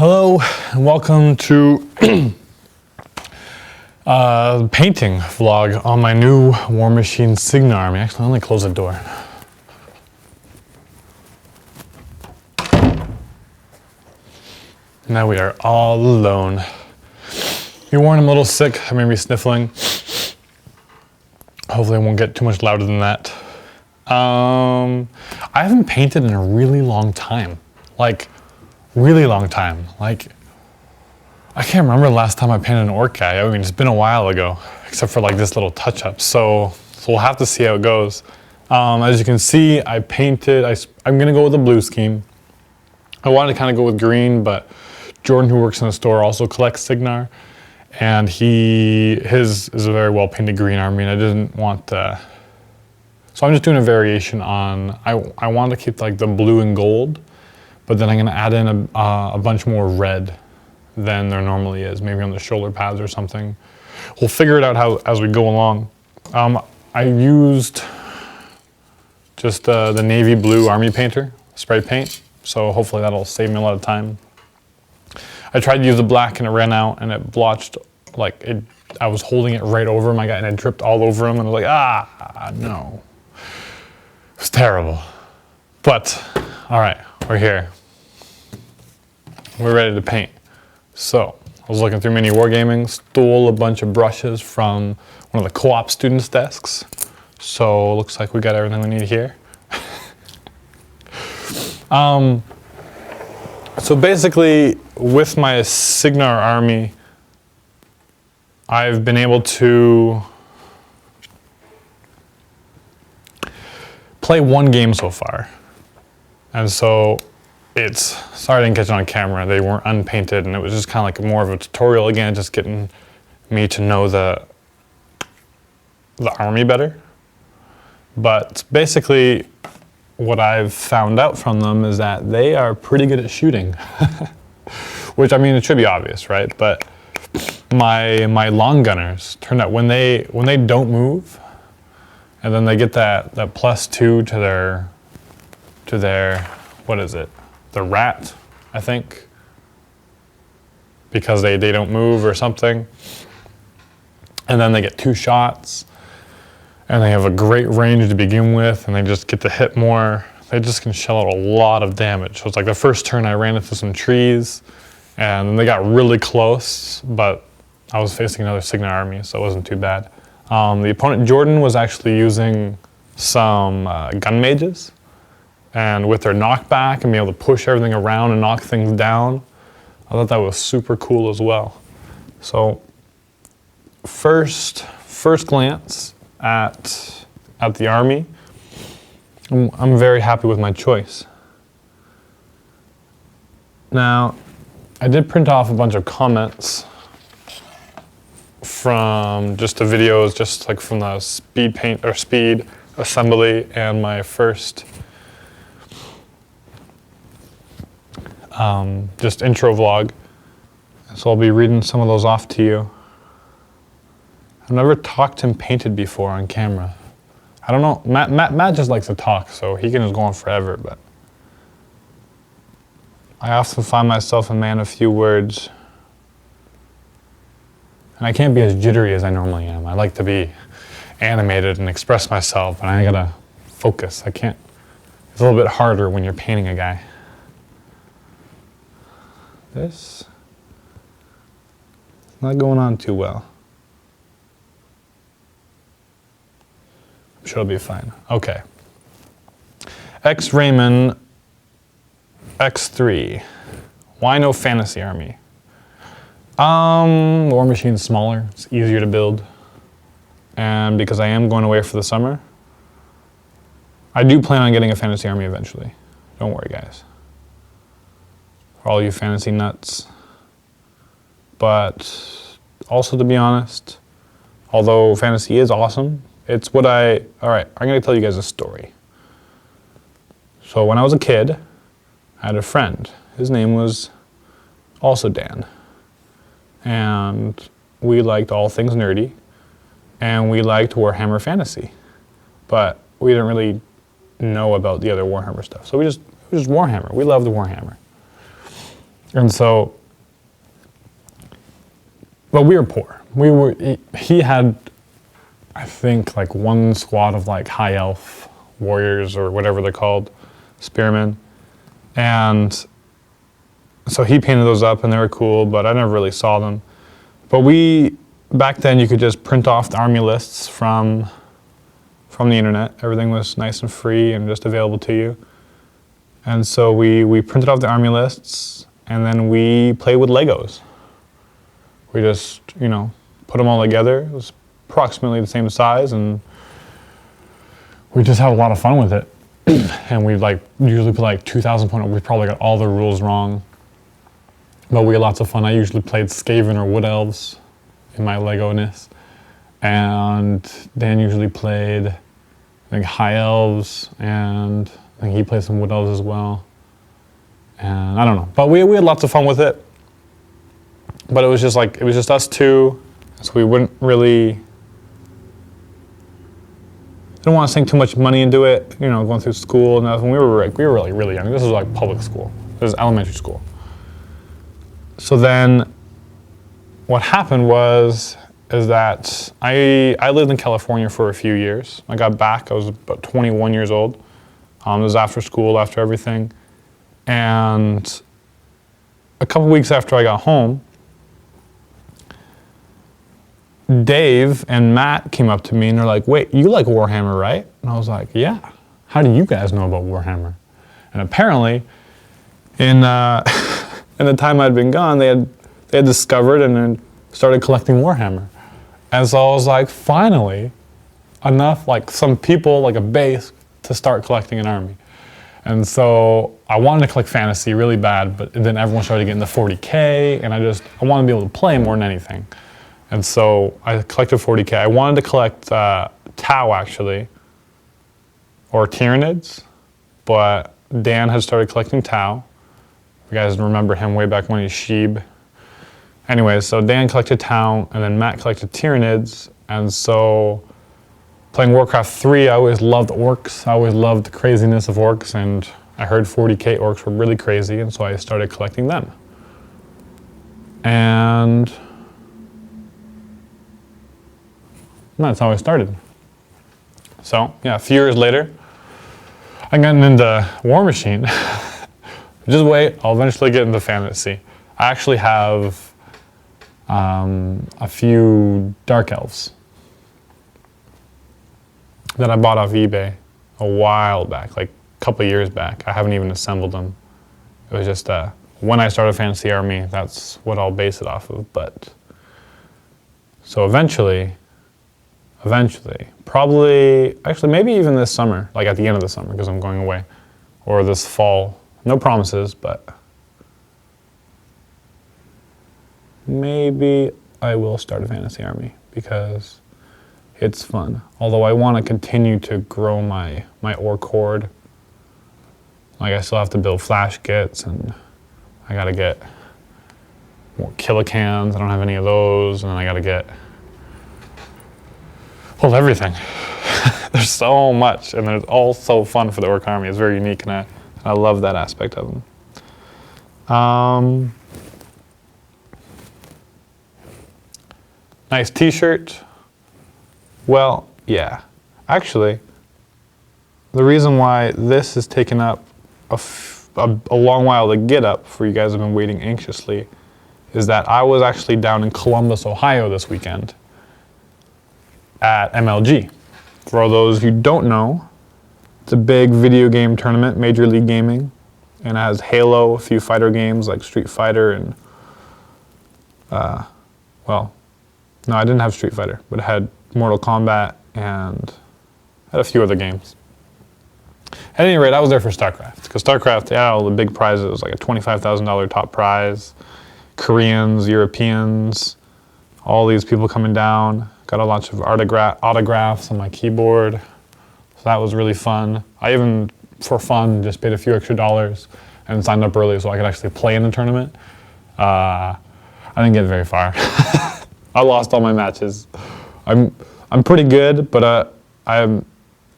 Hello and welcome to painting vlog on my new War Machine Cygnar army. Actually, let me close the door. Now we are all alone. You're warning, I'm a little sick. I may be sniffling. Hopefully I won't get too much louder than that. I haven't painted in a really long time. Really long time. I can't remember the last time I painted an orc guy. I mean, it's been a while ago, except for this little touch-up. So we'll have to see how it goes. As you can see, I painted, I'm gonna go with the blue scheme. I wanted to kind of go with green, but Jordan, who works in the store, also collects Cygnar. And his is a very well painted green army, and I didn't want to, so I'm just doing a variation on, I wanted to keep the blue and gold, but then I'm gonna add in a bunch more red than there normally is, maybe on the shoulder pads or something. We'll figure it out as we go along. I used just the navy blue army painter, spray paint, so hopefully that'll save me a lot of time. I tried to use the black and it ran out and it blotched, I was holding it right over my guy and it dripped all over him and I was like, no. It was terrible. But, all right, we're here. We're ready to paint. So, I was looking through MiniWarGaming, stole a bunch of brushes from one of the co-op students' desks. So, looks like we got everything we need here. So basically, with my Cygnar army, I've been able to play one game so far. And so sorry I didn't catch it on camera, they weren't unpainted and it was just kind of more of a tutorial again, just getting me to know the army better. But basically, what I've found out from them is that they are pretty good at shooting. Which, I mean, it should be obvious, right? But my long gunners turned out when they don't move, and then they get that +2 to their what is it? The rat, I think, because they don't move or something. And then they get 2 shots. And they have a great range to begin with, and they just get to hit more. They just can shell out a lot of damage. So it's the first turn I ran into some trees, and then they got really close, but I was facing another Cygnar army, so it wasn't too bad. The opponent, Jordan, was actually using some gun mages, and with their knockback and being able to push everything around and knock things down, I thought that was super cool as well. So first glance at the army, I'm very happy with my choice. Now, I did print off a bunch of comments from just the videos, just from the speed paint or speed assembly and my first just intro vlog. So I'll be reading some of those off to you. I've never talked and painted before on camera. I don't know, Matt just likes to talk, so he can just go on forever, but I often find myself a man of few words. And I can't be as jittery as I normally am. I like to be animated and express myself, and I gotta focus. I can't, it's a little bit harder when you're painting a guy. This is not going on too well. I'm sure it'll be fine. Okay. X Raymond X3. Why no fantasy army? War Machine's smaller. It's easier to build. And because I am going away for the summer, I do plan on getting a fantasy army eventually. Don't worry, guys. For all you fantasy nuts. But also, to be honest, although fantasy is awesome, it's what all right, I'm gonna tell you guys a story. So when I was a kid, I had a friend. His name was also Dan. And we liked all things nerdy, and we liked Warhammer Fantasy. But we didn't really know about the other Warhammer stuff. So it was just Warhammer. We loved Warhammer. And so, but we were poor. He had, I think, like one squad of like high elf warriors or whatever they're called, spearmen. And so he painted those up and they were cool, but I never really saw them. But back then you could just print off the army lists from the internet. Everything was nice and free and just available to you. And so we printed off the army lists and then we played with Legos. We just, put them all together. It was approximately the same size and we just had a lot of fun with it. And we usually put like 2,000 points. We probably got all the rules wrong. But we had lots of fun. I usually played Skaven or Wood Elves in my Lego-ness. And Dan usually played, I think, High Elves, and I think he played some Wood Elves as well. And I don't know. But we had lots of fun with it. But it was just us two. So we wouldn't really, didn't want to sink too much money into it, going through school and that. When we were really, really young. This was like public school. This was elementary school. So then what happened is that I lived in California for a few years. I got back, I was about 21 years old. It was after school, after everything. And a couple weeks after I got home, Dave and Matt came up to me and they're like, wait, you like Warhammer, right? And I was like, yeah. How do you guys know about Warhammer? And apparently, in the time I'd been gone, they had discovered and then started collecting Warhammer. And so I was like, finally, enough, like some people, like a base, to start collecting an army. And so I wanted to collect fantasy really bad, but then everyone started getting the 40K, and I wanted to be able to play more than anything. And so I collected 40K. I wanted to collect Tau, actually, or Tyranids, but Dan had started collecting Tau. You guys remember him way back when he's Sheeb. Anyways, so Dan collected Tau, and then Matt collected Tyranids, and so playing Warcraft 3, I always loved orcs. I always loved the craziness of orcs, and I heard 40K orcs were really crazy, and so I started collecting them. And that's how I started. So, yeah, a few years later, I got into War Machine. Just wait, I'll eventually get into fantasy. I actually have a few Dark Elves that I bought off eBay a while back, like a couple of years back. I haven't even assembled them. It was just when I started Fantasy Army, that's what I'll base it off of. But so eventually, probably, actually maybe even this summer, like at the end of the summer, because I'm going away, or this fall. No promises, but maybe I will start a Fantasy Army because it's fun. Although I want to continue to grow my orc horde. Like I still have to build flash kits, and I gotta get more kilocans. I don't have any of those, and then I gotta get, well, everything. There's so much, and it's all so fun for the orc army. It's very unique, and I love that aspect of them. Nice t-shirt. Well, yeah. Actually, the reason why this has taken up a long while to get up, for you guys have been waiting anxiously, is that I was actually down in Columbus, Ohio this weekend at MLG. For all those who don't know, it's a big video game tournament, Major League Gaming, and it has Halo, a few fighter games like Street Fighter, and well, no, I didn't have Street Fighter, but it had Mortal Kombat and had a few other games. At any rate, I was there for StarCraft, because StarCraft, yeah, all the big prizes, like a $25,000 top prize, Koreans, Europeans, all these people coming down. Got a bunch of autographs on my keyboard, so that was really fun. I even, for fun, just paid a few extra dollars and signed up early so I could actually play in the tournament. I didn't get very far. I lost all my matches. I'm pretty good, but I'm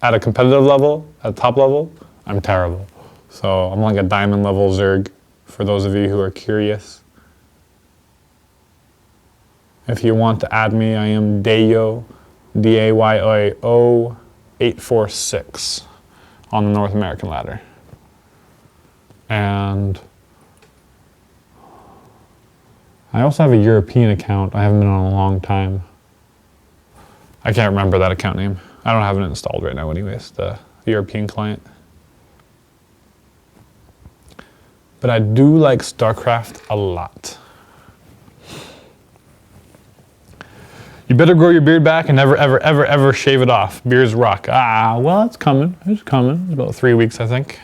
at a competitive level, at top level, I'm terrible. So I'm like a diamond level Zerg for those of you who are curious. If you want to add me, I am Dayo, Dayo 846 on the North American ladder. And I also have a European account. I haven't been on in a long time. I can't remember that account name. I don't have it installed right now anyways, the European client. But I do like StarCraft a lot. You better grow your beard back and never, ever, ever, ever shave it off. Beards rock. Well, it's coming. It's coming. It's about 3 weeks, I think.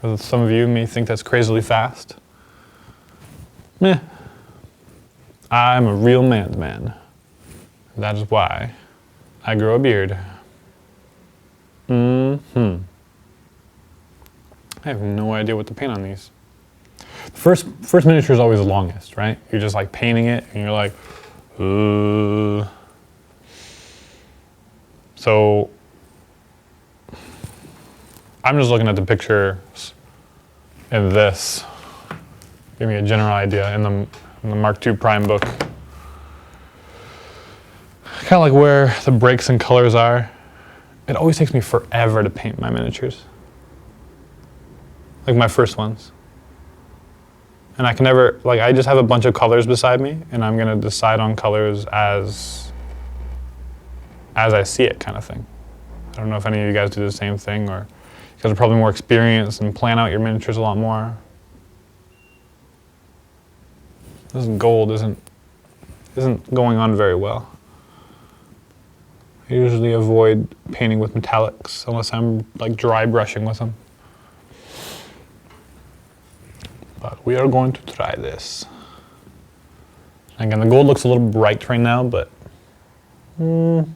For some of you may think that's crazily fast. Meh. I'm a real man's man. That is why I grow a beard. I have no idea what to paint on these. The first miniature is always the longest, right? You're just like painting it and you're like, So I'm just looking at the pictures in this. Give me a general idea in the Mark II Prime book. Kind of like where the breaks and colors are. It always takes me forever to paint my miniatures. Like my first ones. And I can never, like I just have a bunch of colors beside me and I'm gonna decide on colors as I see it kind of thing. I don't know if any of you guys do the same thing or you guys are probably more experienced and plan out your miniatures a lot more. This gold isn't going on very well. I usually avoid painting with metallics unless I'm like dry brushing with them. But we are going to try this. Again, the gold looks a little bright right now, but we'll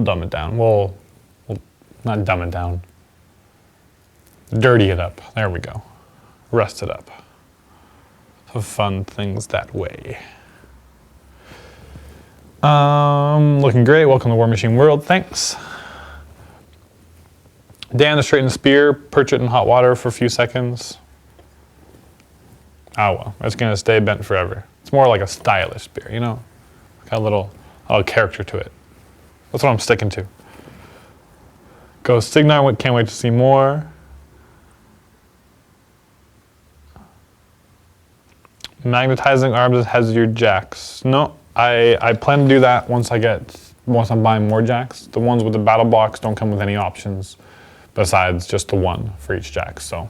dumb it down. We'll not dumb it down. Dirty it up. There we go. Rust it up. So fun things that way. Looking great. Welcome to War Machine World. Thanks. Dan, the straightened spear, perch it in hot water for a few seconds. Oh well, it's gonna stay bent forever. It's more like a stylish spear, you know? Got a little character to it. That's what I'm sticking to. Go Cygnar, can't wait to see more. Magnetizing arms has your jacks. No, I plan to do that once I'm buying more jacks. The ones with the battle box don't come with any options besides just the one for each jack, so.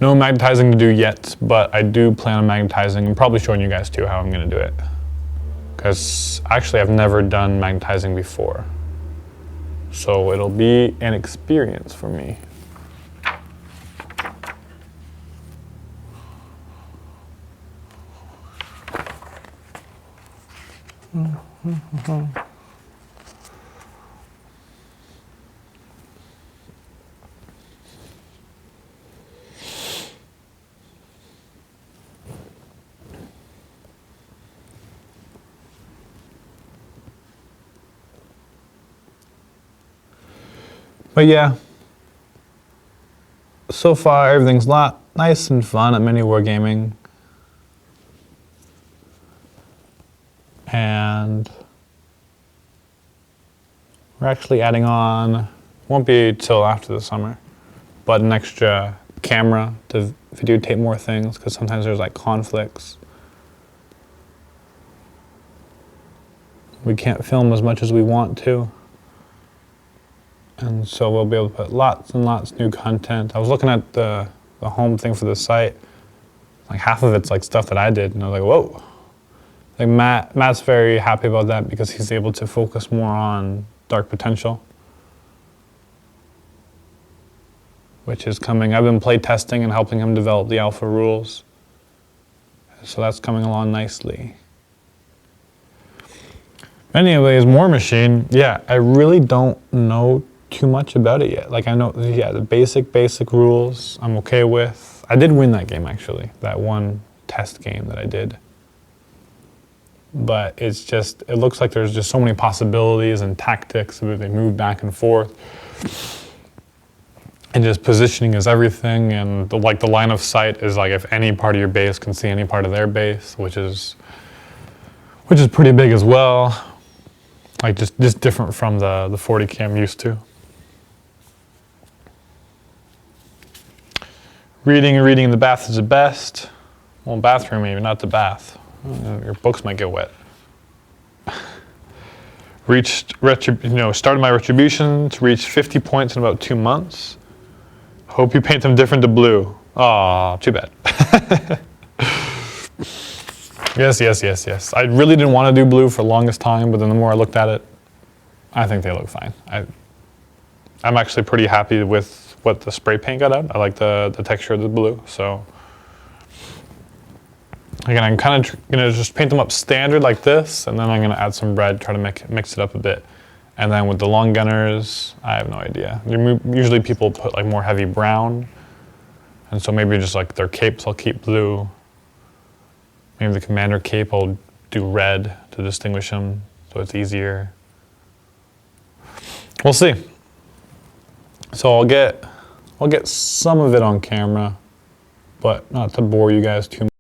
No magnetizing to do yet, but I do plan on magnetizing and probably showing you guys too how I'm gonna do it. Because actually I've never done magnetizing before. So it'll be an experience for me. But yeah, so far everything's nice and fun at MiniWarGaming. And we're actually adding on, won't be till after the summer, but an extra camera to videotape more things because sometimes there's like conflicts. We can't film as much as we want to. And so we'll be able to put lots and lots of new content. I was looking at the home thing for the site. Like half of it's like stuff that I did, and I was like, whoa. Like Matt's very happy about that because he's able to focus more on Dark Potential, which is coming. I've been play testing and helping him develop the alpha rules. So that's coming along nicely. Anyways, War Machine, yeah, I really don't know too much about it yet. Like I know, yeah, the basic rules I'm okay with. I did win that game actually, that one test game that I did. But it's just, it looks like there's just so many possibilities and tactics that they move back and forth. And just positioning is everything, and the line of sight is like if any part of your base can see any part of their base, which is pretty big as well. Like just different from the 40K I'm used to. Reading in the bath is the best. Well, bathroom maybe, not the bath. Your books might get wet. Started my Retributions, reached 50 points in about 2 months. Hope you paint them different to blue. Aw, too bad. Yes. I really didn't want to do blue for the longest time, but then the more I looked at it, I think they look fine. I'm actually pretty happy with what the spray paint got out. I like the texture of the blue, so. Again, I'm kind of gonna just paint them up standard like this, and then I'm gonna add some red, try to mix it up a bit. And then with the long gunners, I have no idea. Usually people put like more heavy brown, and so maybe just like their capes I'll keep blue. Maybe the commander cape I'll do red to distinguish them, so it's easier. We'll see. So I'll get some of it on camera, but not to bore you guys too much.